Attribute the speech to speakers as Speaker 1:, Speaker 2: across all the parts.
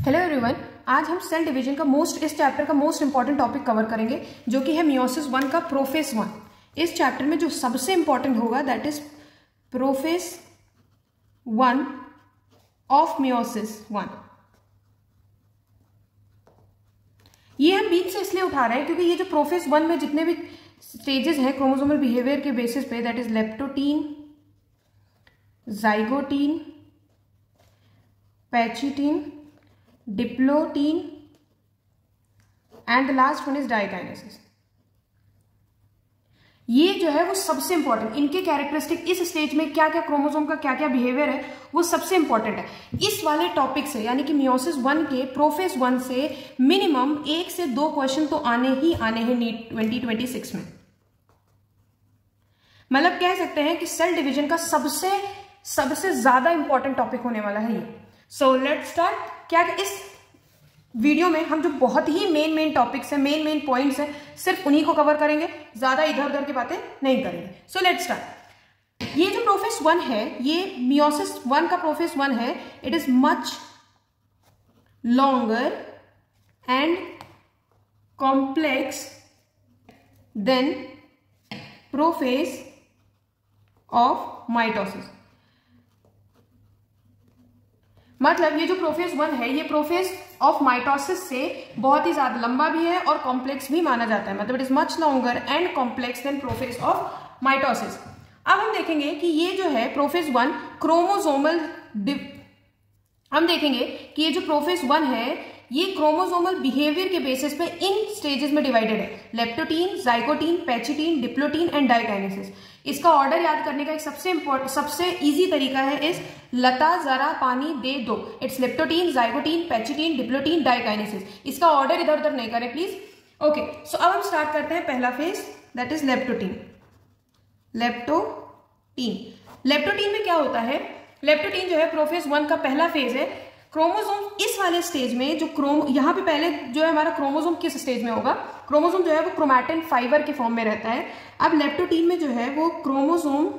Speaker 1: Hello everyone, आज हम cell division का इस चैप्टर का मोस्ट इंपॉर्टेंट टॉपिक कवर करेंगे जो कि है मियोसिस 1 का प्रोफेस 1। इस चैप्टर में जो सबसे इंपॉर्टेंट होगा that is prophase 1 of meiosis 1। ये हम बीच से इसलिए उठा रहे हैं क्योंकि ये जो प्रोफेस 1 में जितने भी स्टेजेस हैं क्रोमोसोमल बिहेवियर के बेसिस पे, that is leptotene, zygotene, pachytene, diplotene and the last one is diakinesis. ये जो है वो सबसे इंपॉर्टेंट, इनके कैरेक्टरिस्टिक, इस स्टेज में क्या क्या क्रोमोसोम का क्या क्या बिहेवियर है वो सबसे इंपॉर्टेंट है। इस वाले टॉपिक से यानी कि मियोसिस 1 के प्रोफेस 1 से मिनिमम 1 से 2 क्वेश्चन तो आने ही आने हैं नीट 2026 में। मतलब कह सकते हैं कि सेल डिवीजन का सबसे ज्यादा इंपॉर्टेंट टॉपिक होने वाला है ये। So let's start. क्या इस वीडियो में हम जो बहुत ही मेन टॉपिक्स है, मेन पॉइंट्स है, सिर्फ उन्हीं को कवर करेंगे, ज्यादा इधर उधर की बातें नहीं करेंगे। So let's start. ये जो प्रोफेस 1 है, ये मियोसिस 1 का प्रोफेस 1 है, it is much longer and complex than prophase of mitosis. मतलब ये जो प्रोफेस 1 है, ये प्रोफेस ऑफ माइटोसिस से बहुत ही ज्यादा लंबा भी है और कॉम्प्लेक्स भी माना जाता है। मतलब it is much longer and complex than prophase of mitosis. अब हम देखेंगे कि ये जो है प्रोफेस 1 क्रोमोसोमल, हम देखेंगे कि ये जो प्रोफेस 1 है ये क्रोमोसोमल बिहेवियर के बेसिस पे इन स्टेजेस में डिवाइडेड है। Leptotene, zygotene, pachytene, diplotene and diakinesis. इसका ऑर्डर याद करने का एक सबसे इजी तरीका है इस लता जरा पानी दे दो। It's leptotene, zygotene, pachytene, diplotene, diakinesis. इसका ऑर्डर इधर उधर नहीं करें प्लीज। ओके, सो अब हम स्टार्ट करते हैं पहला phase, that is leptotene. Leptotene में क्या होता है? लेप्टोटीन जो है प्रोफेस 1 का पहला फेज है। क्रोमोसोम इस वाले स्टेज में जो यहाँ पे पहले जो है हमारा क्रोमोसोम किस स्टेज में होगा? क्रोमोसोम जो है वो क्रोमैटिन फाइबर के फॉर्म में रहता है। अब लेप्टोटीन में जो है वो क्रोमोसोम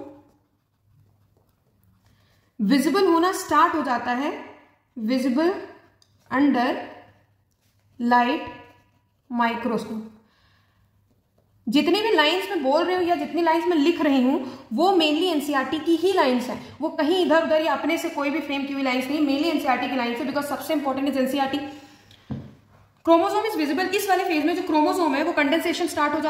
Speaker 1: विजिबल होना स्टार्ट हो जाता है, विजिबल अंडर लाइट माइक्रोस्कोप। जितनी भी लाइंस में बोल रही हूं या जितनी लाइंस में लिख रही हूं वो मेनली एनसीईआरटी की ही लाइंस हैं, वो कहीं इधर उधर या अपने से कोई भी फ्रेम की हुई लाइंस नहीं, मेनली एनसीईआरटी की लाइंस है, बिकॉज सबसे important is NCERT. Chromosome is visible. इस वाले फेज में जो क्रोमोसोम है वो कंडेंसेशन स्टार्ट हो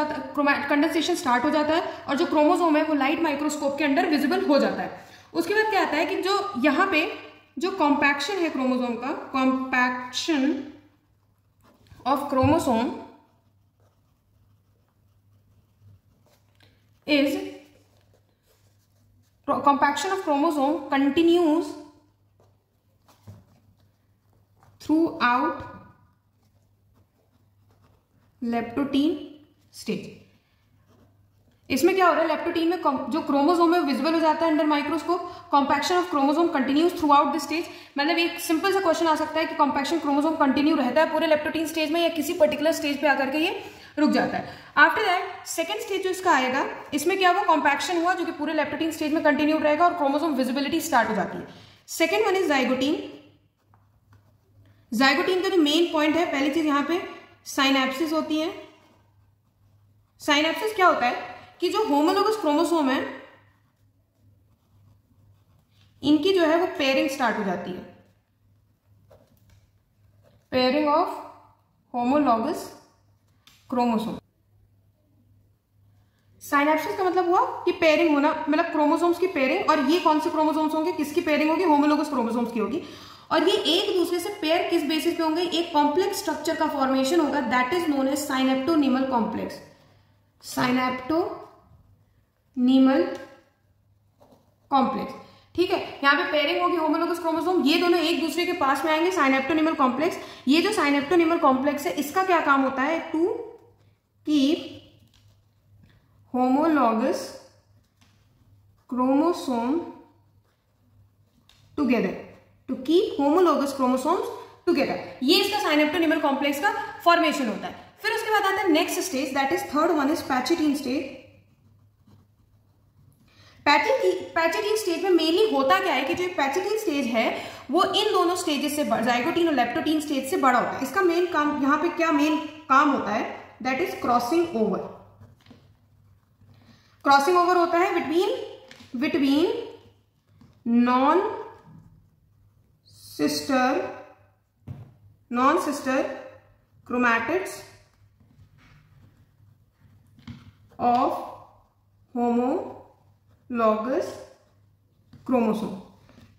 Speaker 1: जाता है और जो क्रोमोसोम है वो लाइट माइक्रोस्कोप के अंडर विजिबल हो जाता है। उसके बाद क्या आता है कि जो यहां पे जो कॉम्पैक्शन है क्रोमोसोम का, compaction of chromosome compaction of chromosome continues throughout leptotene stage. इसमें क्या हो रहा है? लेप्टोटीन में जो क्रोमोसोम है विजिबल हो जाता है under microscope. Compaction of chromosome continues through out the stage. मतलब एक सिंपल सा क्वेश्चन आ सकता है कि कॉम्पैक्शन क्रोमोसोम कंटिन्यू रहता है पूरे लेप्टोटीन स्टेज में या किसी पर्टिकुलर स्टेज पे आकर के ये रुक जाता है। आफ्टर दैट सेकंड स्टेज जो इसका आएगा, इसमें क्या हुआ? कॉम्पैक्शन हुआ जो कि पूरे लेप्टोटीन स्टेज में कंटिन्यू रहेगा और क्रोमोसोम विजिबिलिटी स्टार्ट हो जाती है। Second one is zygotene. Zygotene का जो मेन पॉइंट है, पहली चीज यहां पे साइनैप्सिस होती है। साइनैप्सिस क्या होता है कि जो होमोलोगस क्रोमोसोम है इनकी जो है वो पेयरिंग स्टार्ट हो जाती है, pairing of homologous chromosome. Synapses का मतलब हुआ कि पेयरिंग होना, मतलब क्रोमोसोम्स की पेयरिंग। और ये कौन से क्रोमोसोम्स होंगे, किसकी पेयरिंग होगी? होमोलोगस क्रोमोसोम्स की होगी। और ये एक दूसरे से पेयर किस बेसिस पे होंगे? एक कॉम्प्लेक्स स्ट्रक्चर का फॉर्मेशन होगा, that is known as synaptonemal complex. Synaptonemal complex, ठीक है। यहां पे पेयरिंग होगी होमोलोगस क्रोमोसोम, ये दोनों एक दूसरे के पास में आएंगे, साइनेप्टोनीमल कॉम्प्लेक्स। ये जो साइनेप्टोनीमल कॉम्प्लेक्स है इसका क्या काम होता है? To keep homologous chromosome together, to keep homologous chromosomes together। ये इसका साइनेप्टोनीमल कॉम्प्लेक्स का फॉर्मेशन होता है। फिर उसके बाद आता है next stage, that is third one is pachytene stage. Pachytene stage में मेनली होता क्या है कि जो पैचिटीन स्टेज है वो इन दोनों स्टेजेस से, जाइगोटीन और लेप्टोटीन स्टेज से बड़ा होता है। इसका मेन काम यहाँ पे क्या मेन काम होता है, that is crossing over. Crossing over होता है between non sister chromatids of homologous chromosome.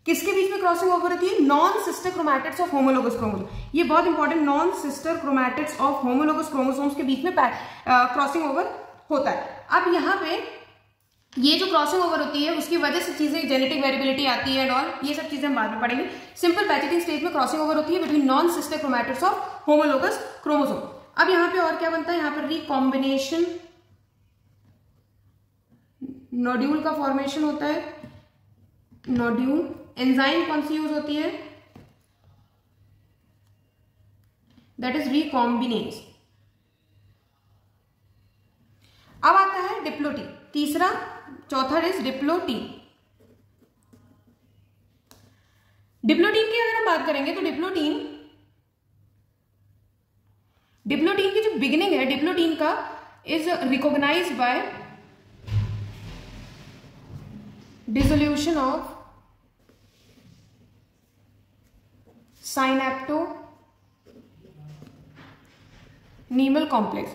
Speaker 1: किसके बीच में क्रॉसिंग ओवर होती है? Non sister chromatids of homologous chromosome. ये बहुत important, non sister chromatids of homologous chromosomes के बीच में क्रॉसिंग ओवर होता है। अब यहाँ पे ये जो क्रॉसिंग ओवर होती है उसकी वजह से चीजें जेनेटिक वेरिएबिलिटी आती है और ये सब चीजें हम बाद में पढ़ेंगे। सिंपल पैचेटिंग स्टेज में क्रॉसिंग ओवर होती है between non sister chromatids of homologous chromosome. अब यहाँ पे और क्या बनता है, यहाँ पर रिकॉम्बिनेशन नोड्यूल का फॉर्मेशन होता है। नोड्यूल एंजाइम कौन सी यूज होती है, दैट इज रिकॉम्बिनेज। अब आता है डिप्लोटीन, तीसरा, चौथा इज डिप्लोटीन। डिप्लोटीन की अगर हम बात करेंगे तो डिप्लोटीन की जो बिगिनिंग है डिप्लोटीन का is recognised by dissolution of synaptonemal complex,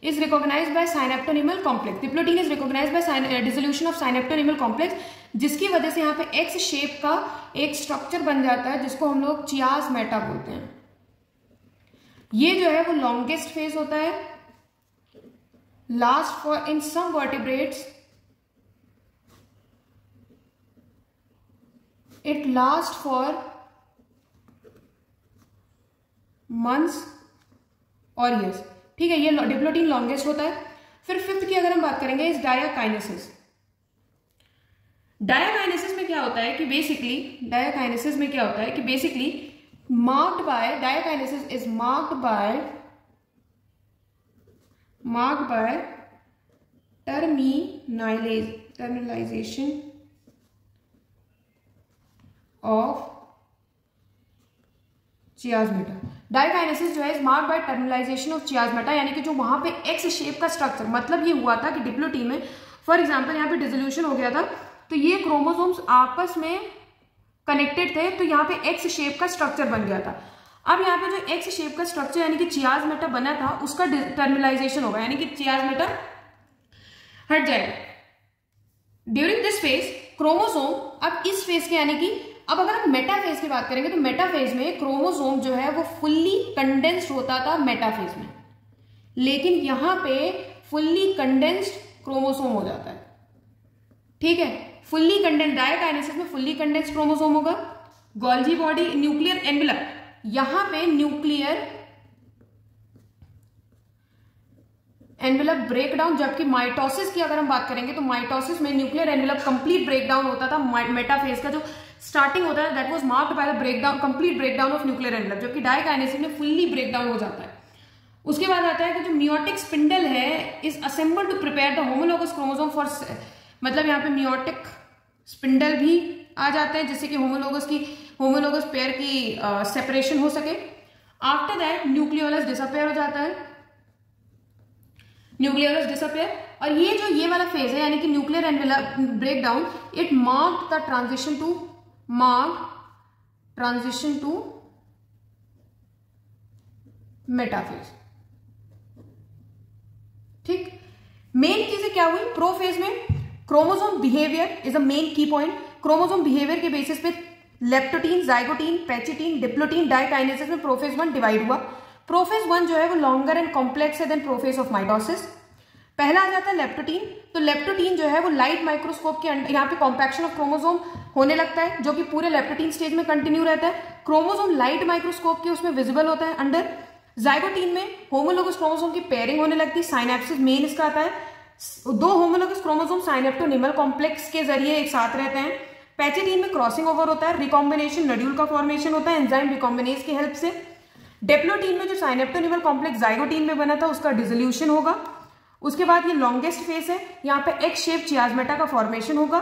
Speaker 1: is recognized by synaptonemal complex. Diplotin is recognized by dissolution of synaptonemal complex, जिसकी वजह से यहाँ पे एक्स शेप का एक स्ट्रक्चर बन जाता है जिसको हम लोग चियाज़मेटा बोलते हैं। ये जो है वो लॉन्गेस्ट फेज होता है, last for in some vertebrates it last for months और ईयर्स। ठीक है, ये डिप्लोटीन लॉन्गेस्ट होता है। फिर फिफ्थ की अगर हम बात करेंगे इस डायाकाइनेसिस। डायाकाइनेसिस में क्या होता है कि basically marked by diakinesis is marked by terminalization of chiasmata. Diakinesis जो है is marked by terminalisation of chiasmata, यानी कि जो वहां पे एक्स शेप का स्ट्रक्चर, मतलब ये हुआ था कि डिप्लोटीन में फॉर एग्जांपल यहाँ पे डिसोल्यूशन हो गया था तो ये क्रोमोसोम्स आपस में कनेक्टेड थे तो यहाँ पे एक्स शेप का स्ट्रक्चर बन गया था। अब यहाँ पे जो एक्स शेप का स्ट्रक्चर यानी कि चियाज़मेटा बना था उसका टर्मिनलाइजेशन होगा, यानी कि चियाज़मेटा हट जाएगा। ड्यूरिंग दिस फेज क्रोमोसोम, अब इस फेज के यानी कि अब अगर हम मेटाफेज की बात करेंगे तो मेटाफेज में क्रोमोसोम जो है वो फुल्ली कंडेंस्ड होता था मेटाफेज में, लेकिन यहां पे फुल्ली कंडेंस्ड क्रोमोसोम हो जाता है। ठीक है, फुल्ली कंडेंस्ड, डायकाइनेसिस में फुल्ली कंडेंस्ड क्रोमोसोम होगा। गोल्जी बॉडी न्यूक्लियर एनवेलप, यहां पे न्यूक्लियर एनवेलप ब्रेकडाउन, जबकि माइटोसिस की अगर हम बात करेंगे तो माइटोसिस में न्यूक्लियर एनवेलप कंप्लीट ब्रेकडाउन होता था। मेटाफेज का जो स्टार्टिंग होता है that was marked by the breakdown, complete breakdown of nuclear envelope, जबकि डायकाइनेसिस में फुल्ली ब्रेकडाउन हो जाता है। उसके बाद आता है कि जो मियोटिक स्पिंडल है is assembled to prepare the homologous chromosome for, मतलब यहाँ पे मियोटिक स्पिंडल भी आ जाते हैं जिससे कि होमोलॉगस पेयर की सेपरेशन हो सके। आफ्टर दैट न्यूक्लियोलस डिसअपेयर हो जाता है, न्यूक्लियोलस डिसअपेयर, और ये वाला फेज है यानी कि nuclear envelope breakdown, it marked the transition to metaphase. ठीक, मेन चीजें क्या हुई प्रोफेज में? Chromosome behaviour is a main की पॉइंट। क्रोमोसोम बिहेवियर के बेसिस पे leptotene, zygotene, pachytene, diplotene, diakinesis में प्रोफेज 1 डिवाइड हुआ। प्रोफेज 1 जो है वो लॉन्गर एंड कॉम्प्लेक्स है देन प्रोफेज ऑफ माइटोसिस। पहला आ जाता है लेप्टोटीन, तो लेप्टोटीन जो है वो लाइट माइक्रोस्कोप के अंदर यहाँ पे कॉम्पैक्शन ऑफ क्रोमोसोम होने लगता है जो कि पूरे लेप्टोटीन स्टेज में कंटिन्यू रहता है। क्रोमोसोम लाइट माइक्रोस्कोप के उसमें विजिबल होता है अंडर। जाइगोटीन में होमोलॉगस क्रोमोसोम की पेयरिंग होने लगती है, साइनेप्सिस मेन इसका आता है। 2 होमोलॉगस क्रोमोसोम साइनेप्टोनिमल कॉम्प्लेक्स के जरिए एक साथ रहते हैं। पैचिटीन में क्रॉसिंग ओवर होता है, रिकॉम्बिनेशन नोड्यूल का फॉर्मेशन होता है एंजाइम रिकॉम्बिनेज की हेल्प से। डिप्लोटीन में जो साइनेप्टोनिमल कॉम्प्लेक्स जाइगोटीन में बना था उसका डिसोल्यूशन होगा। उसके बाद ये लॉन्गेस्ट फेज है, यहाँ पे एक्स शेप चियाज़मेटा का फॉर्मेशन होगा।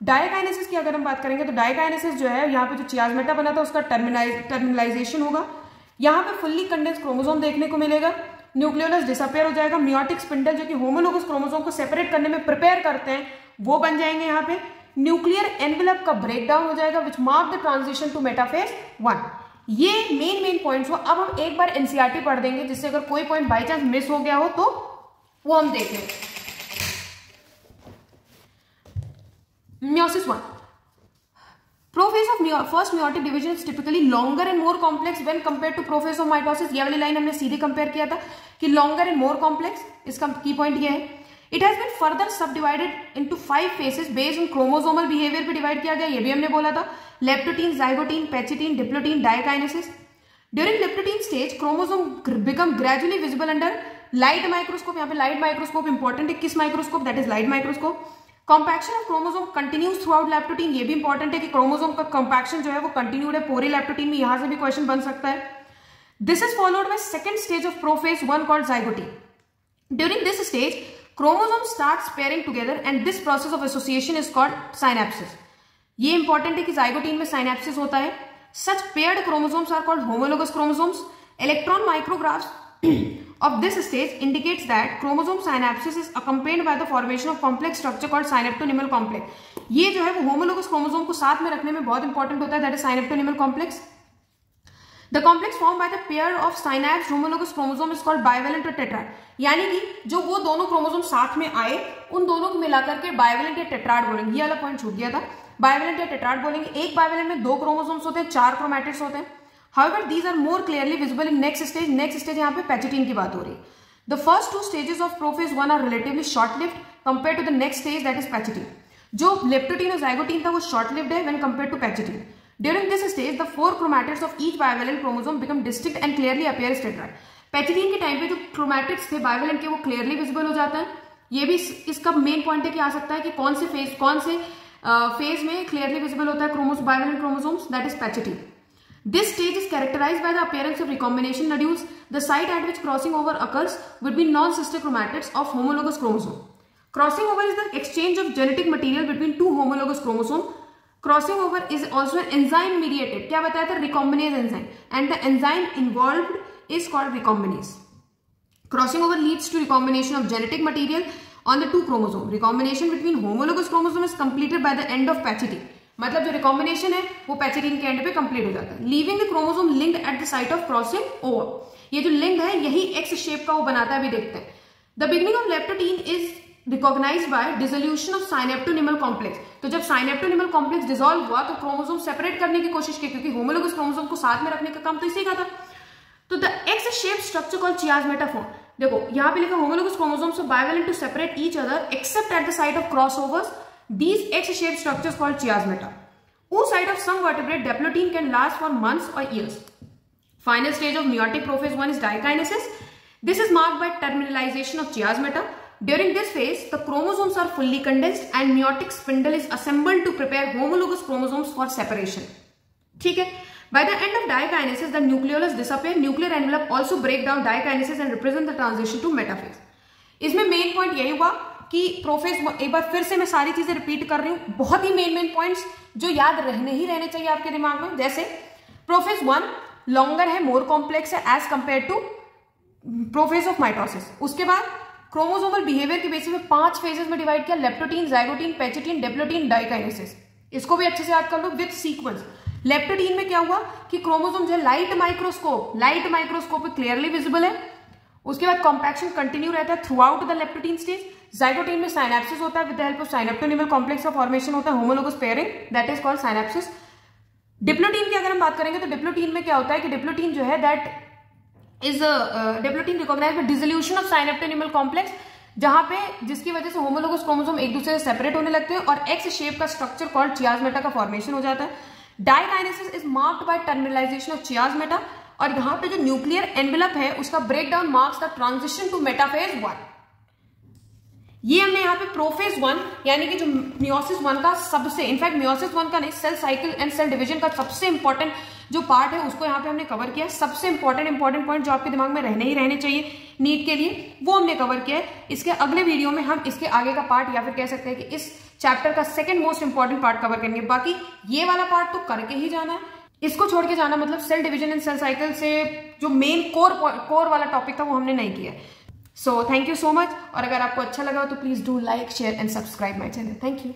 Speaker 1: डायकाइनेसिस की अगर हम बात करेंगे तो डायकाइनेसिस जो है यहाँ पे जो चियाज़मेटा बना था उसका टर्मिनलाइजेशन होगा। यहाँ पे फुल्ली कंडेंस क्रोमोसोम देखने को मिलेगा, न्यूक्लियोलस डिसअपेयर हो जाएगा, मियोटिक स्पिंडल जो कि होमोलोगस क्रोमोसोम को सेपरेट करने में प्रिपेयर करते हैं वो बन जाएंगे यहाँ पे। न्यूक्लियर एनवेलप का ब्रेकडाउन हो जाएगा which mark the transition to metaphase 1। ये मेन पॉइंट्स हो। अब हम एक बार एनसीईआरटी पढ़ देंगे जिससे अगर कोई पॉइंट बाई चांस मिस हो गया हो तो वो हम देख लें। Meiosis 1. Prophase of first meiotic division is typically longer and more complex when compared to prophase of mitosis. ये वाली लाइन हमने सीधे कंपेयर किया था कि longer and more complex, इसका की पॉइंट ये है। It has been further subdivided into 5 phases based on chromosomal behavior पे डिवाइड किया गया, ये भी हमने बोला था। Leptotene, zygotene, pachytene, diplotene, diakinesis. During leptotene stage, chromosome become gradually visible under light microscope। यहाँ पे light microscope important है, किस microscope? That is light microscope। Compaction of chromosome continues through out leptotene, ये भी इंपॉर्टेंट है कि chromosome का compaction जो है वो कंटिन्यूड है पूरे लेप्टोटीन में, यहां से भी क्वेश्चन बन सकता है। This is followed by second stage of prophase 1 called zygotene. During this stage chromosome starts pairing together and this process of association is called synapsis. ये इंपॉर्टेंट है कि जाइगोटीन में साइनेप्सिस होता है। Such paired chromosomes are called homologous chromosomes. Electron micrographs of this stage indicates that chromosome synapsis is accompanied by the formation of complex structure called synaptonymal complex। ये जो है वो homologous chromosome को साथ में रखने में बहुत इंपॉर्टेंट होता है, that is synaptonymal complex। The complex formed by the pair of synapsed homologous chromosome is called bivalent or tetrad। यानी कि जो वो दोनों क्रोमोसोम साथ में आए उन दोनों को मिलाकर के बाइवेलेंट या टेट्राड बोलेंगे। ये वाला पॉइंट छूट गया था, बाइवेलेंट या टेट्राड बोलेंगे। एक बाइवेलेंट में 2 क्रोमोसोम्स होते हैं, 4 क्रोमैटिड्स होते हैं। However, these are more clearly visible in next stage। next stage यहाँ पे पैचिटीन की बात हो रही है। The first 2 stages of prophase 1 are relatively short-lived compared to the next stage that is pachytene. जो लेप्टोटीन और जाइगोटीन था वो short-lived है when compared to pachytene. During this stage, the 4 chromatids of each bivalent chromosome become distinct and clearly appear as tetrad। Pachytene के time पे जो chromatids थे bivalent के वो क्लियरली विजिबल हो जाता है। ये भी इसका मेन पॉइंट है कि आ सकता है कि कौन से फेज में क्लियरली विजिबल होता है bivalent chromosomes, that is pachytene. This stage is characterized by the appearance of recombination nodules. The site at which crossing over occurs would be non-sister chromatids of homologous chromosome. Crossing over is the exchange of genetic material between 2 homologous chromosomes. Crossing over is also an enzyme mediated. क्या बताया था? Recombinase enzyme. And the enzyme involved is called recombinase. Crossing over leads to recombination of genetic material on the 2 chromosomes. Recombination between homologous chromosomes is completed by the end of pachytene. मतलब जो recombination है वो pachytene के and पे complete हो जाता है। Leaving the chromosome linked eight the site of crossing over. ये जो लिंक है यही एक्स शेप का वो बनाता है, अभी देखते हैं। The beginning of leptotene is recognised by dissolution of synaptonemal complex. तो जब साइनेप्टोनिमल कॉम्प्लेक्स डिसॉल्व हुआ तो क्रोमोसोम सेपरेट करने की कोशिश की, क्योंकि होमोलोगस क्रोमोसोम को साथ में रखने का काम तो इसी का था। तो the X shape structure called chiasmata form. देखो यहाँ पे लिखा homologous chromosomes are bivalent to separate each other except at the site of crossovers. These X-shaped structures called chiasmata. Whose site of some vertebrate diplotin can last for months or years. Final stage of meiotic prophase 1 is dikinesis. This is marked by terminalization of chiasmata. During this phase, the chromosomes are fully condensed and meiotic spindle is assembled to prepare homologous chromosomes for separation. ठीक है? By the end of dikinesis, the nucleolus disappear. Nuclear envelope also break down dikinesis and represent the transition to metaphase. इसमें main point यही हुआ कि prophase, एक बार फिर से मैं सारी चीजें रिपीट कर रही हूँ, बहुत ही मेन पॉइंट्स जो याद रहने चाहिए आपके दिमाग में। जैसे प्रोफेज 1 लॉन्गर है, मोर कॉम्प्लेक्स है as compare to prophase of mitosis. उसके बाद क्रोमोसोमल बिहेवियर के बेसिस में 5 फेजेस में डिवाइड किया, leptotene, zygotene, pachytene, diplotene, diakinesis. इसको भी अच्छे से याद कर लो विद सीक्वेंस। लेप्टोटीन में क्या हुआ कि क्रोमोसोम जो है लाइट माइक्रोस्कोप पे क्लियरली विजिबल है। उसके बाद कॉम्पैक्शन कंटिन्यू रहता है throughout the leptotene stage. Zygotene में साइनेप्सिस होता है, with the help of synaptonemal complex का फॉर्मेशन होता है, homologous pairing, that is called synapsis. Diplotene की अगर हम बात करेंगे तो डिप्लोटीन में क्या होता है कि डिप्लोटीन जो है that is diplotene recognised by dissolution of synaptonemal complex, जहां पे जिसकी वजह से होमोलोगस क्रोमोसोम एक दूसरे से सेपरेट होने लगते हैं और एक्स शेप का स्ट्रक्चर कॉल्ड चियाज़मेटा का फॉर्मेशन हो जाता है। Diakinesis is marked by terminalisation of chiasmata, और यहाँ पे जो न्यूक्लियर एनवेलप है उसका breakdown marks the transition to metaphase 1। ये हमने यहाँ पे प्रोफेज 1 यानी कि जो मियोसिस 1 का सबसे, इनफैक्ट मियोसिस 1 का नहीं, cell cycle and cell division का सबसे इंपॉर्टेंट जो पार्ट है उसको यहाँ पे हमने कवर किया। सबसे इंपॉर्टेंट पॉइंट जो आपके दिमाग में रहने ही रहने चाहिए नीट के लिए, वो हमने कवर किया है। इसके अगले वीडियो में हम इसके आगे का पार्ट या फिर कह सकते हैं कि इस चैप्टर का second most important part cover करेंगे। बाकी ये वाला पार्ट तो करके ही जाना है, इसको छोड़ के जाना मतलब cell division and cell cycle से जो मेन कोर वाला टॉपिक था वो हमने नहीं किया। So thank you so much, और अगर आपको अच्छा लगा तो please do like share and subscribe my channel. Thank you.